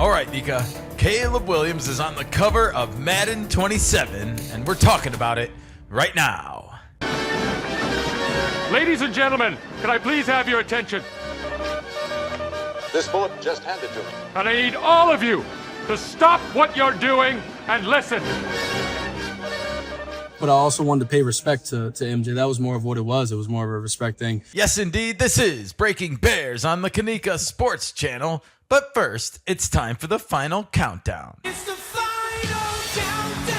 All right, Nika. Caleb Williams is on the cover of Madden 27, and we're talking about it right now. Ladies and gentlemen, can I please have your attention? This bullet just handed to me. And I need all of you to stop what you're doing and listen. But I also wanted to pay respect to MJ. That was more of what it was. It was more of a respect thing. Yes, indeed. This is Breaking Bears on the KeNikka Sports Channel. But first, it's time for the final countdown. It's the final countdown.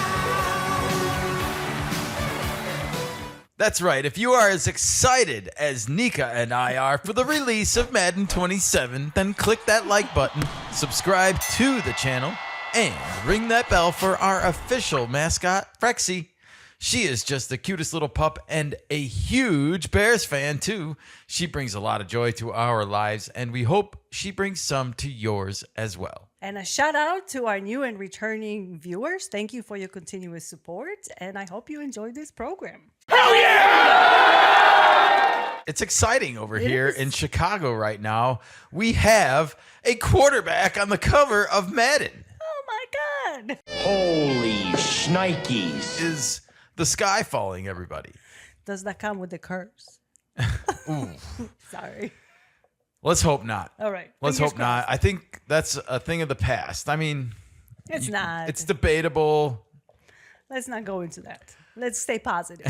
That's right. If you are as excited as Nika and I are for the release of Madden 27, then click that like button, subscribe to the channel, and ring that bell for our official mascot, Frexy. She is just the cutest little pup and a huge Bears fan, too. She brings a lot of joy to our lives, and we hope she brings some to yours as well. And a shout out to our new and returning viewers. Thank you for your continuous support, and I hope you enjoyed this program. Hell yeah! It's exciting over here is. in Chicago right now. We have a quarterback on the cover of Madden. Oh my God. Holy shnikes. Is the sky falling, everybody? Does that come with the curse? Ooh. Sorry. Let's hope not. All right. Let's Fingers hope not. crossed. I think that's a thing of the past. I mean, It's not. It's debatable. Let's not go into that. Let's stay positive.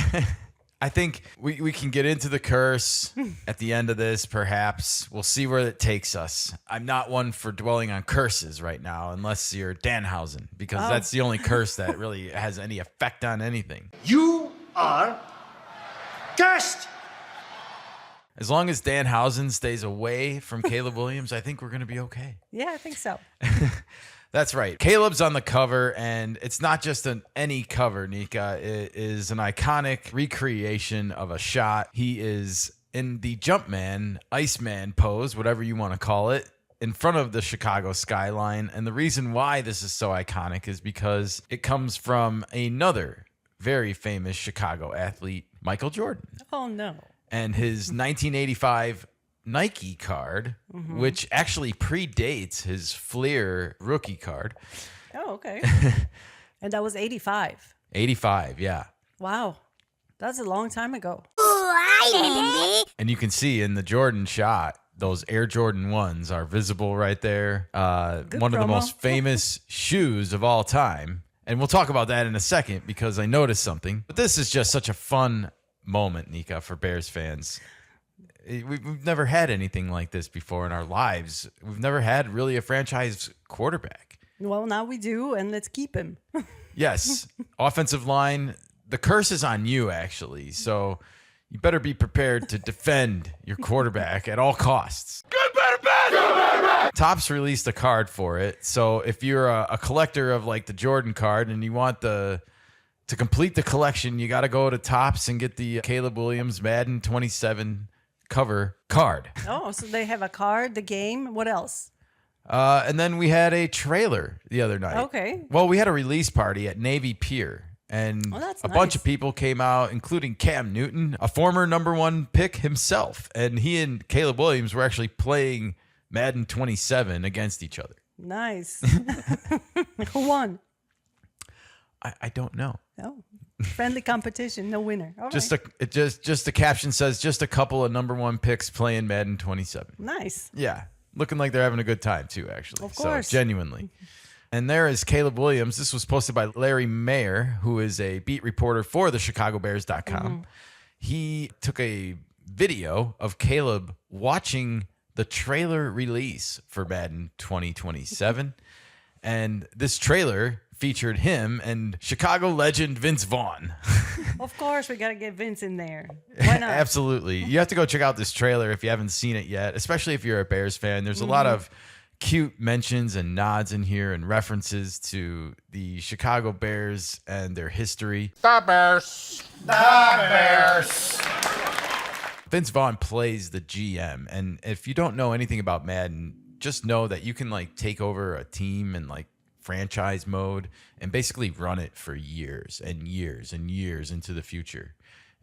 I think we can get into the curse at the end of this, perhaps. We'll see where it takes us. I'm not one for dwelling on curses right now, unless you're Danhausen, because that's the only curse that really has any effect on anything. You are cursed. As long as Danhausen stays away from Caleb Williams, I think we're going to be okay. Yeah, I think so. That's right. Caleb's on the cover, and it's not just any cover, Nika. It is an iconic recreation of a shot. He is in the Jumpman, Iceman pose, whatever you want to call it, in front of the Chicago skyline. And the reason why this is so iconic is because it comes from another very famous Chicago athlete, Michael Jordan. Oh, no. And his 1985 Nike card, which actually predates his Fleer rookie card. Oh, okay. And that was 85. 85, yeah. Wow. That's a long time ago. And you can see in the Jordan shot, those Air Jordan 1s are visible right there. One of the promo. most famous shoes of all time. And we'll talk about that in a second because I noticed something. But this is just such a fun moment, Nika, for Bears fans. We've never had anything like this before in our lives. We've never had really a franchise quarterback. Well, now we do, and let's keep him. Yes. Offensive line, the curse is on you, actually. So you better be prepared to defend your quarterback at all costs. Good, better, bad! Topps released a card for it. So if you're a collector of like the Jordan card and you want to complete the collection, you got to go to Topps and get the Caleb Williams Madden 27 cover card. Oh, so they have a card, the game. What else? And then we had a trailer the other night. Okay. Well, we had a release party at Navy Pier, and that's a bunch nice. of people came out, including Cam Newton, a former #1 pick himself. And he and Caleb Williams were actually playing Madden 27 against each other. Nice. Who won? I don't know. Oh, friendly competition, no winner. All Just right. the caption says just a couple of #1 picks playing Madden 27. Nice. Yeah, looking like they're having a good time too, actually. Of course. So genuinely. And there is Caleb Williams. This was posted by Larry Mayer, who is a beat reporter for the ChicagoBears.com. He took a video of Caleb watching the trailer release for Madden 2027. And this trailer featured him and Chicago legend Vince Vaughn. Of course, we got to get Vince in there. Why not? Absolutely. You have to go check out this trailer if you haven't seen it yet, especially if you're a Bears fan. There's a lot of cute mentions and nods in here and references to the Chicago Bears and their history. The Bears. The Bears. Vince Vaughn plays the GM. And if you don't know anything about Madden, just know that you can like take over a team and like franchise mode and basically run it for years and years and years into the future.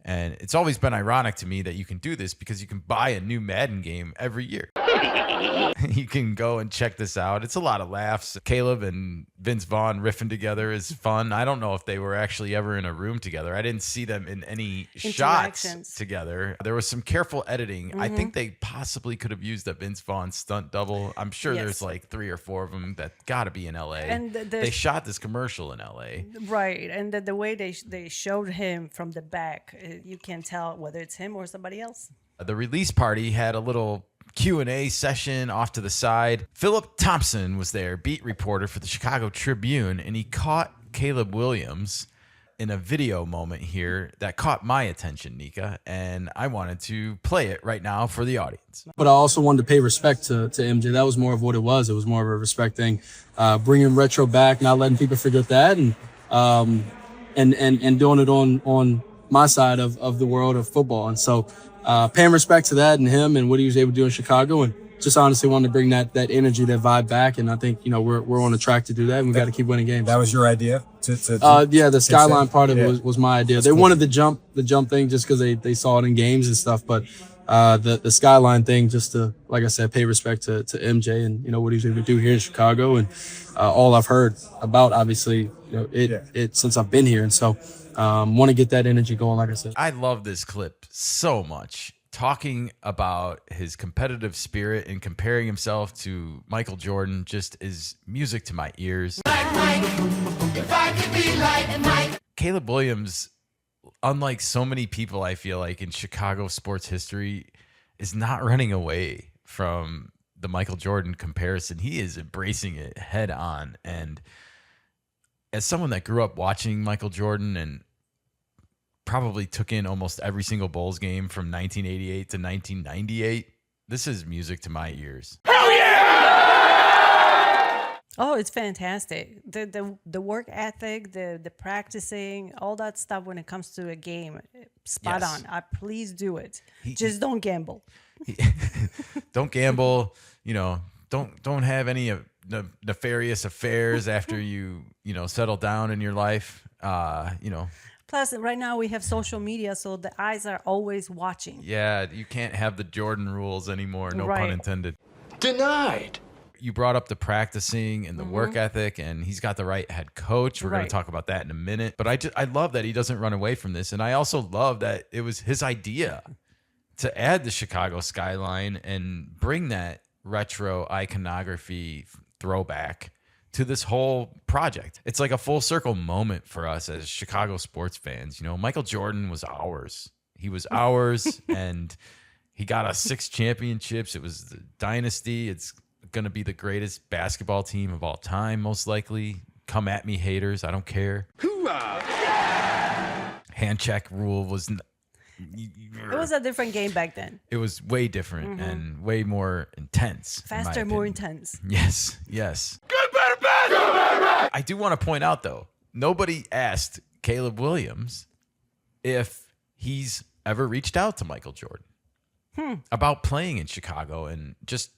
And it's always been ironic to me that you can do this because you can buy a new Madden game every year. You can go and check this out. It's a lot of laughs. Caleb and Vince Vaughn riffing together is fun. I don't know if they were actually ever in a room together. I didn't see them in any shots together. There was some careful editing. I think they possibly could have used a Vince Vaughn stunt double. I'm sure there's like 3 or 4 of them that got to be in LA. And they shot this commercial in LA. Right. And the way they showed him from the back, you can tell whether it's him or somebody else. The release party had a little Q&A session off to the side. Philip Thompson was there, beat reporter for the Chicago Tribune, and he caught Caleb Williams in a video moment here that caught my attention, Nika, and I wanted to play it right now for the audience. But I also wanted to pay respect to MJ. That was more of what it was. It was more of a respect thing, bringing retro back, not letting people forget that, and doing it on my side of the world of football. And so paying respect to that and him and what he was able to do in Chicago, and just honestly wanted to bring that energy, that vibe back. And I think, we're on the track to do that, and we got to keep winning games. That was your idea? Yeah, the skyline part of it was my idea. They wanted the jump thing just because they saw it in games and stuff. But the skyline thing, just to, like I said, pay respect to MJ and, what he's able to do here in Chicago, and all I've heard about, obviously, it since I've been here. And so want to get that energy going, like I said. I love this clip so much. Talking about his competitive spirit and comparing himself to Michael Jordan just is music to my ears. Caleb Williams, unlike so many people, I feel like in Chicago sports history, is not running away from the Michael Jordan comparison. He is embracing it head on. And as someone that grew up watching Michael Jordan and probably took in almost every single Bulls game from 1988 to 1998, this is music to my ears. Hell yeah! Oh, it's fantastic. The work ethic, the practicing, all that stuff when it comes to a game, spot on. Please do it. Just don't gamble. Don't gamble. Don't have any nefarious affairs after you settle down in your life. Plus, right now we have social media, so the eyes are always watching. Yeah, you can't have the Jordan rules anymore. No pun intended. Denied. You brought up the practicing and the work ethic, and he's got the right head coach. We're going to talk about that in a minute. But I love that he doesn't run away from this, and I also love that it was his idea to add the Chicago skyline and bring that retro iconography throwback to this whole project. It's like a full circle moment for us as Chicago sports fans. Michael Jordan was ours. He was ours, and he got us 6 championships. It was the dynasty. It's going to be the greatest basketball team of all time, most likely. Come at me, haters. I don't care. Hand check rule was... It was a different game back then. It was way different and way more intense. Faster, more intense. Yes. Good, better, bad! I do want to point out, though, nobody asked Caleb Williams if he's ever reached out to Michael Jordan about playing in Chicago and just,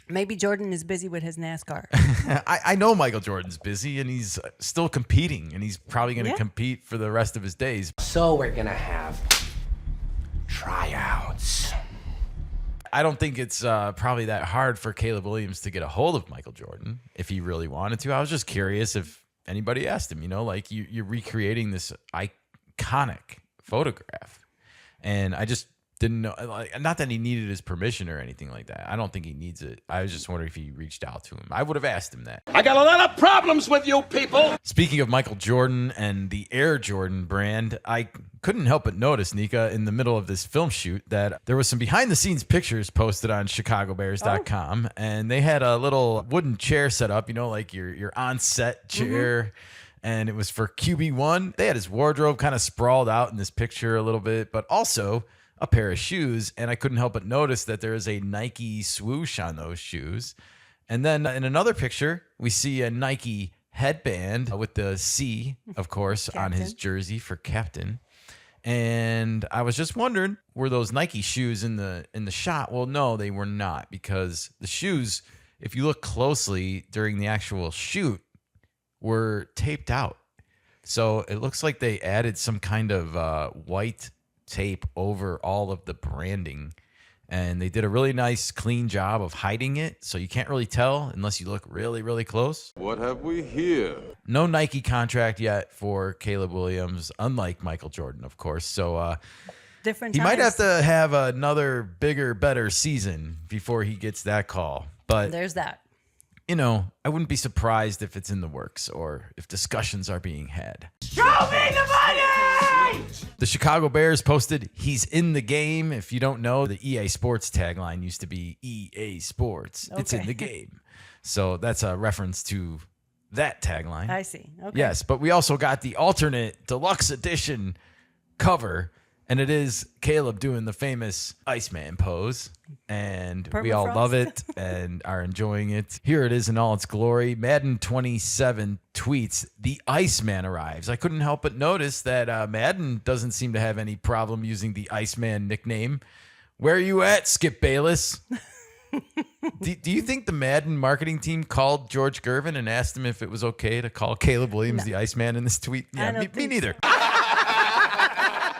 Maybe Jordan is busy with his NASCAR. I know Michael Jordan's busy, and he's still competing, and he's probably going to compete for the rest of his days. So we're going to have tryouts. I don't think it's probably that hard for Caleb Williams to get a hold of Michael Jordan if he really wanted to. I was just curious if anybody asked him, like you're recreating this iconic photograph. And I just didn't know, not that he needed his permission or anything like that. I don't think he needs it. I was just wondering if he reached out to him. I would have asked him that. I got a lot of problems with you people. Speaking of Michael Jordan and the Air Jordan brand, I couldn't help but notice, Nika, in the middle of this film shoot that there was some behind-the-scenes pictures posted on ChicagoBears.com, and they had a little wooden chair set up, like your on-set chair, and it was for QB1. They had his wardrobe kind of sprawled out in this picture a little bit, but also a pair of shoes, and I couldn't help but notice that there is a Nike swoosh on those shoes. And then in another picture, we see a Nike headband with the C, of course, on his jersey for captain. And I was just wondering, were those Nike shoes in the shot? Well, no, they were not, because the shoes, if you look closely during the actual shoot, were taped out. So it looks like they added some kind of white tape over all of the branding, and they did a really nice, clean job of hiding it, so you can't really tell unless you look really, really close. What have we here? No Nike contract yet for Caleb Williams, unlike Michael Jordan, of course. So Different he times. might have to have another bigger, better season before he gets that call. But There's that. you know, I wouldn't be surprised if it's in the works or if discussions are being had. Show me the money! The Chicago Bears posted, "He's in the game." If you don't know, the EA Sports tagline used to be EA Sports. It's in Okay. the game. So that's a reference to that tagline. I see. Okay. Yes, but we also got the alternate deluxe edition cover, and it is Caleb doing the famous Iceman pose, and we all Permafrost. love it and are enjoying it. Here it is in all its glory. Madden 27 tweets, "The Iceman arrives." I couldn't help but notice that Madden doesn't seem to have any problem using the Iceman nickname. Where are you at, Skip Bayless? Do you think the Madden marketing team called George Gervin and asked him if it was okay to call Caleb Williams the Iceman in this tweet? Yeah, don't me think neither.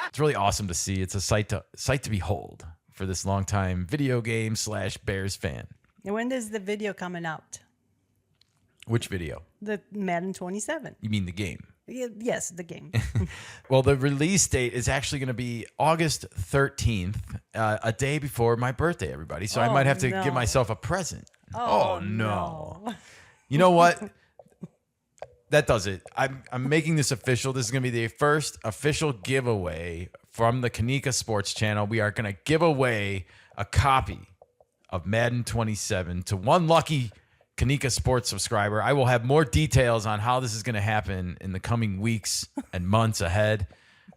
It's really awesome to see. It's a sight to behold for this longtime video game / Bears fan. And when is the video coming out? Which video? The Madden 27. You mean the game? Yes, the game. Well, the release date is actually going to be August 13th, a day before my birthday, everybody. So I Oh, might have to no. give myself a present. Oh, no. You know what? That does it. I'm making this official. This is going to be the first official giveaway from the KeNikka Sports Channel. We are going to give away a copy of Madden 27 to one lucky KeNikka Sports subscriber. I will have more details on how this is going to happen in the coming weeks and months ahead.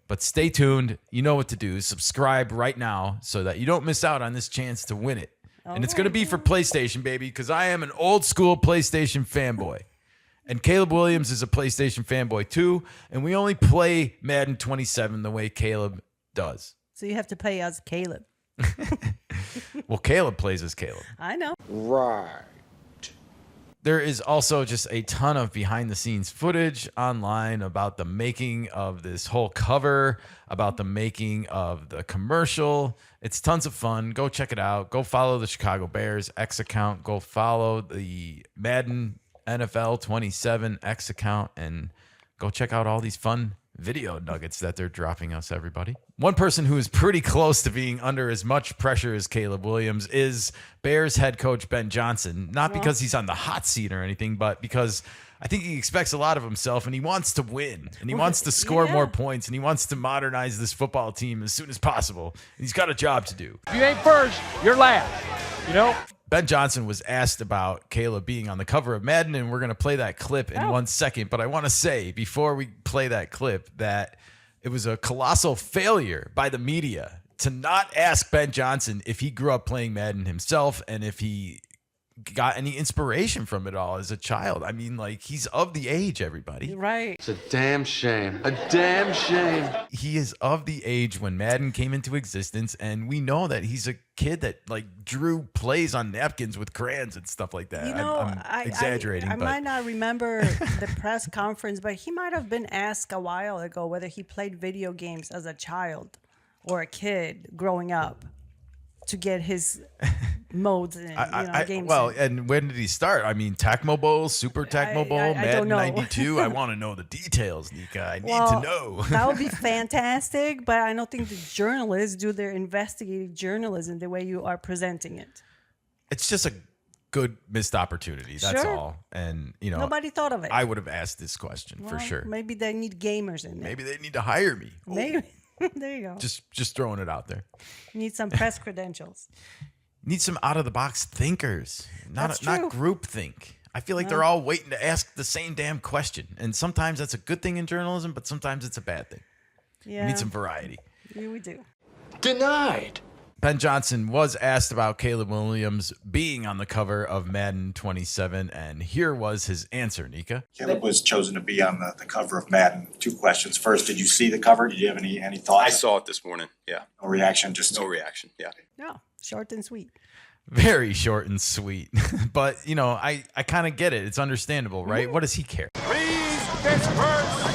But stay tuned. You know what to do. Subscribe right now so that you don't miss out on this chance to win it. And it's going to be for PlayStation, baby, because I am an old school PlayStation fanboy. And Caleb Williams is a PlayStation fanboy too. And we only play Madden 27 the way Caleb does. So you have to play as Caleb. Well, Caleb plays as Caleb. I know. Right. There is also just a ton of behind the scenes footage online about the making of this whole cover, about the making of the commercial. It's tons of fun. Go check it out. Go follow the Chicago Bears X account. Go follow the Madden NFL 27 X account and go check out all these fun video nuggets that they're dropping us, everybody. One person who is pretty close to being under as much pressure as Caleb Williams is Bears head coach Ben Johnson. Not because he's on the hot seat or anything, but because I think he expects a lot of himself and he wants to win and he wants to score more points and he wants to modernize this football team as soon as possible. And he's got a job to do. If you ain't first, you're last. You know? Ben Johnson was asked about Caleb being on the cover of Madden, and we're going to play that clip in 1 second. But I want to say, before we play that clip, that it was a colossal failure by the media to not ask Ben Johnson if he grew up playing Madden himself and if he got any inspiration from it all as a child. I mean, like, he's of the age, everybody. Right. It's a damn shame. A damn shame. He is of the age when Madden came into existence, and we know that he's a kid that like drew plays on napkins with crayons and stuff like that. You know, I'm exaggerating, I but might not remember the press conference, but he might have been asked a while ago whether he played video games as a child or a kid growing up to get his modes and games. Well, in. and when did he start? I mean, Tecmo Bowl, Super Tecmo Bowl, I Madden don't know. 92. I want to know the details, Nika. I need to know. That would be fantastic, but I don't think the journalists do their investigative journalism the way you are presenting it. It's just a good missed opportunity. That's Sure. all. And, you know, Nobody thought of it. I would have asked this question for Well, sure. Maybe they need gamers in there. Maybe they need to hire me. Maybe. There you go. Just throwing it out there. You need some press credentials. Need some out of the box thinkers, That's not true. group think. I feel like they're all waiting to ask the same damn question, and sometimes that's a good thing in journalism, but sometimes it's a bad thing. Yeah, We need some variety. Yeah, we do. Denied. Ben Johnson was asked about Caleb Williams being on the cover of Madden 27, and here was his answer, Nika. Caleb was chosen to be on the cover of Madden. 2 questions. First, did you see the cover? Did you have any thoughts? I saw it this morning. Yeah. No reaction, just No reaction. Yeah. No, short and sweet. Very short and sweet. But, you know, I kind of get it. It's understandable, right? What does he care? Please disperse.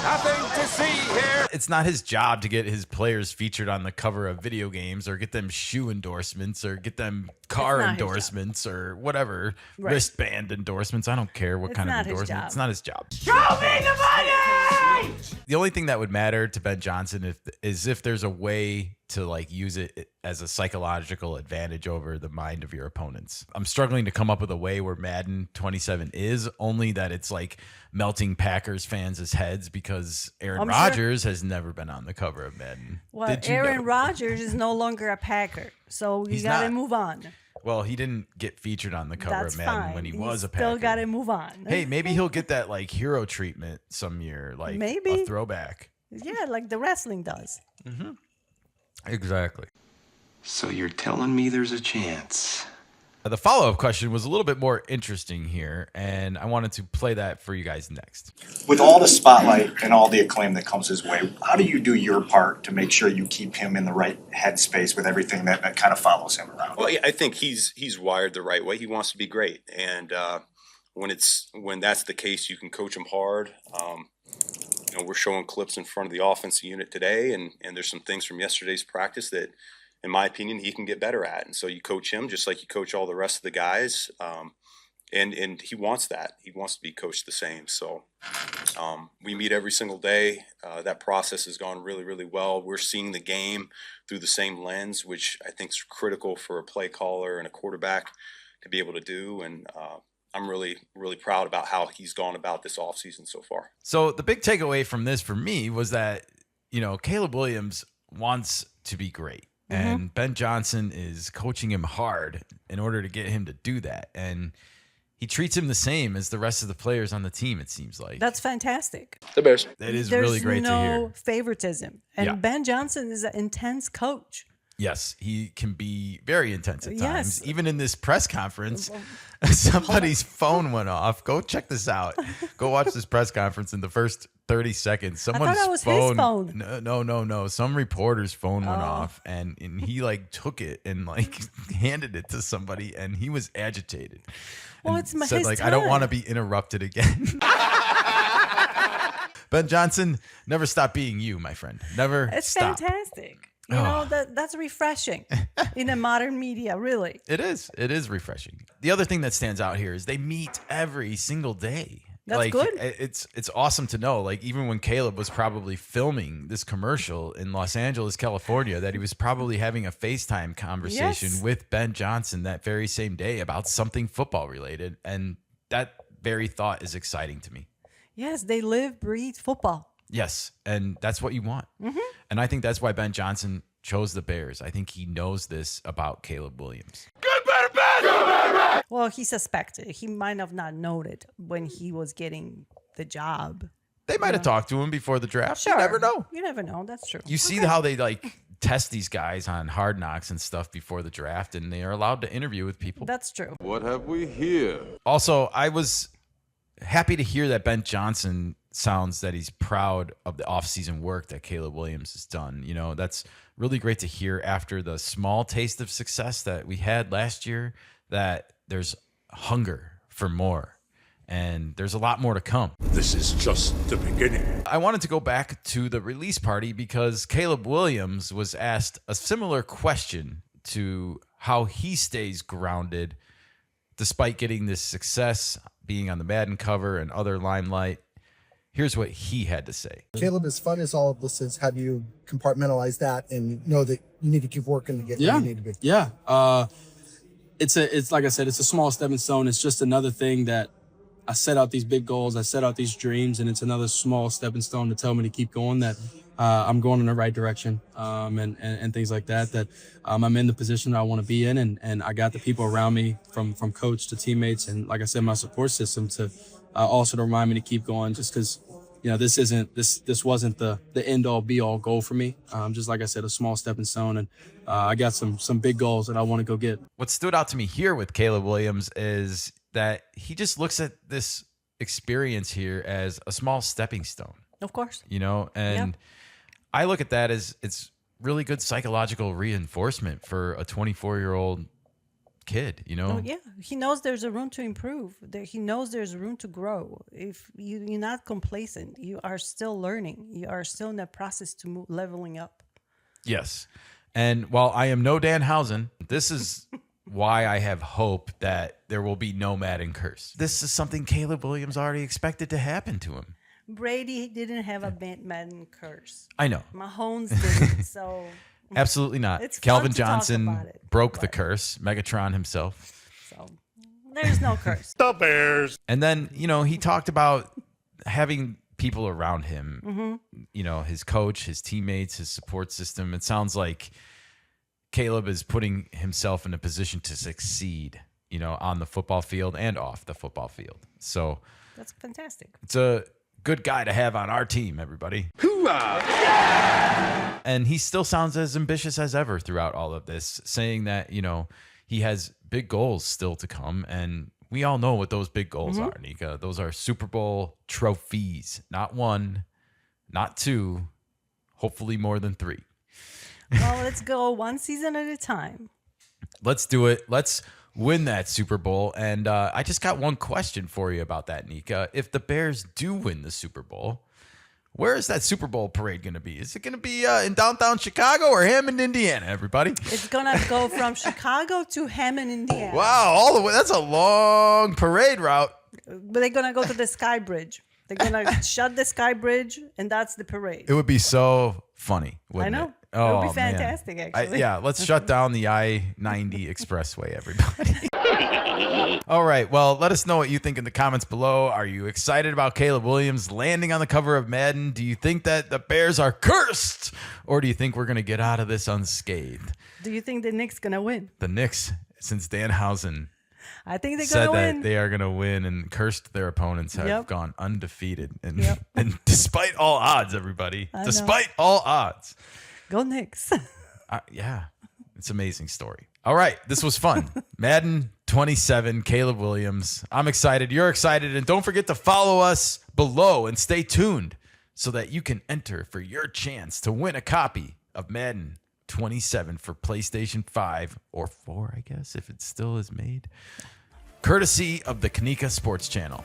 Nothing to see here? It's not his job to get his players featured on the cover of video games or get them shoe endorsements or get them car endorsements or whatever, wristband endorsements. I don't care what kind of endorsement. It's not his job. Show me the money! The only thing that would matter to Ben Johnson is if there's a way to like use it as a psychological advantage over the mind of your opponents. I'm struggling to come up with a way where Madden 27 is, only that it's like melting Packers fans' heads because Aaron Rodgers has never been on the cover of Madden. Well, Aaron Rodgers is no longer a Packer, so you got to move on. Well, he didn't get featured on the cover of Madden when he was a Packer. Still got to move on. Hey, maybe he'll get that like hero treatment some year, like maybe a throwback. Yeah, like the wrestling does. Mm-hmm. Exactly. So you're telling me there's a chance? The follow-up question was a little bit more interesting here, and I wanted to play that for you guys next. With all the spotlight and all the acclaim that comes his way, how do you do your part to make sure you keep him in the right headspace with everything that kind of follows him around? Well, I think he's wired the right way. He wants to be great, and when that's the case, you can coach him hard. We're showing clips in front of the offensive unit today, and there's some things from yesterday's practice that, in my opinion, he can get better at. And so you coach him just like you coach all the rest of the guys. And he wants that. He wants to be coached the same. So we meet every single day. That process has gone really, really well. We're seeing the game through the same lens, which I think is critical for a play caller and a quarterback to be able to do. And I'm really, really proud about how he's gone about this offseason so far. So the big takeaway from this for me was that, Caleb Williams wants to be great. Mm-hmm. And Ben Johnson is coaching him hard in order to get him to do that. And he treats him the same as the rest of the players on the team, it seems like. That's fantastic. The best. That is really great to hear. There's no favoritism. And Ben Johnson is an intense coach. Yes, he can be very intense at times. Yes. Even in this press conference, somebody's phone went off. Go check this out. Go watch this press conference in the first 30 seconds. Someone's I thought that was his phone. No. Some reporter's phone went off, and he like took it and like handed it to somebody, and he was agitated. Well, and it's his said like, time. I don't want to be interrupted again. Ben Johnson, never stop being you, my friend. Never stop. It's fantastic. That's refreshing in a modern media, really. It is. It is refreshing. The other thing that stands out here is they meet every single day. That's good. It's awesome to know. Like, even when Caleb was probably filming this commercial in Los Angeles, California, that he was probably having a FaceTime conversation with Ben Johnson that very same day about something football related. And that very thought is exciting to me. Yes, they live, breathe football. Yes, and that's what you want. Mm-hmm. And I think that's why Ben Johnson chose the Bears. I think he knows this about Caleb Williams. Good, better, bad! Good, better, bad! Well, he suspected. He might have not known it when he was getting the job. They might have talked to him before the draft. Sure. You never know. You never know. That's true. You see how they like test these guys on Hard Knocks and stuff before the draft, and they are allowed to interview with people. That's true. What have we here? Also, I was happy to hear that Ben Johnson sounds that he's proud of the offseason work that Caleb Williams has done. That's really great to hear after the small taste of success that we had last year, that there's hunger for more. And there's a lot more to come. This is just the beginning. I wanted to go back to the release party because Caleb Williams was asked a similar question to how he stays grounded despite getting this success, being on the Madden cover and other limelight. Here's what he had to say. Caleb, as fun as all of this is, how do you compartmentalize that and know that you need to keep working to get where you need to be? Yeah. It's like I said, it's a small stepping stone. It's just another thing that I set out these big goals. I set out these dreams, and it's another small stepping stone to tell me to keep going, that I'm going in the right direction, and things like that, that I'm in the position that I want to be in. And I got the people around me from coach to teammates. And like I said, my support system to also to remind me to keep going, just because, this wasn't the end all be all goal for me. Just like I said, a small stepping stone. And I got some big goals that I want to go get. What stood out to me here with Caleb Williams is that he just looks at this experience here as a small stepping stone. Of course. And I look at that as it's really good psychological reinforcement for a 24-year-old kid, you know? Oh, yeah, he knows there's a room to improve. He knows there's room to grow. If you're not complacent, you are still learning. You are still in the process to leveling up. Yes. And while I am no Danhausen, this is why I have hope that there will be no Madden curse. This is something Caleb Williams already expected to happen to him. Brady didn't have a Madden curse. I know. Mahomes didn't, so... Absolutely not. It's fun Calvin to talk Johnson about it, broke the curse. Megatron himself. So there's no curse. The Bears. And then, you know, he talked about having people around him, Mm-hmm. you know, his coach, his teammates, his support system. It sounds like Caleb is putting himself in a position to succeed, you know, on the football field and off the football field. So That's fantastic. it's a good guy to have on our team, everybody. Hoorah! And he still sounds as ambitious as ever throughout all of this, saying that, you know, he has big goals still to come. And we all know what those big goals are, Nika. Those are Super Bowl trophies. Not one, not two, hopefully more than 3. Well, let's go one season at a time. Let's do it. Let's win that Super Bowl. And I just got one question for you about that, Nika. If the Bears do win the Super Bowl, where is that Super Bowl parade going to be? Is it going to be in downtown Chicago or Hammond, Indiana, everybody? It's going to go from Chicago to Hammond, Indiana. Wow, all the way. That's a long parade route. But they're going to go to the Sky Bridge. They're going to shut the Sky Bridge, and that's the parade. It would be so funny, I wouldn't know. it? It would be man. fantastic, actually. Yeah, let's shut down the I-90 expressway, everybody. All right, well, let us know what you think in the comments below. Are you excited about Caleb Williams landing on the cover of Madden? Do you think that the Bears are cursed? Or do you think we're going to get out of this unscathed? Do you think the Knicks going to win? The Knicks, since Danhausen I think they're said going to that win. they are going to win and cursed their opponents, have Yep. gone undefeated. And, Yep. and despite all odds, everybody, I know. despite all odds. Go Knicks. Yeah, it's an amazing story. All right, this was fun. Madden 27, Caleb Williams. I'm excited. You're excited. And don't forget to follow us below and stay tuned so that you can enter for your chance to win a copy of Madden 27 for PlayStation 5 or 4, I guess, if it still is made. Courtesy of the KeNikka Sports Channel.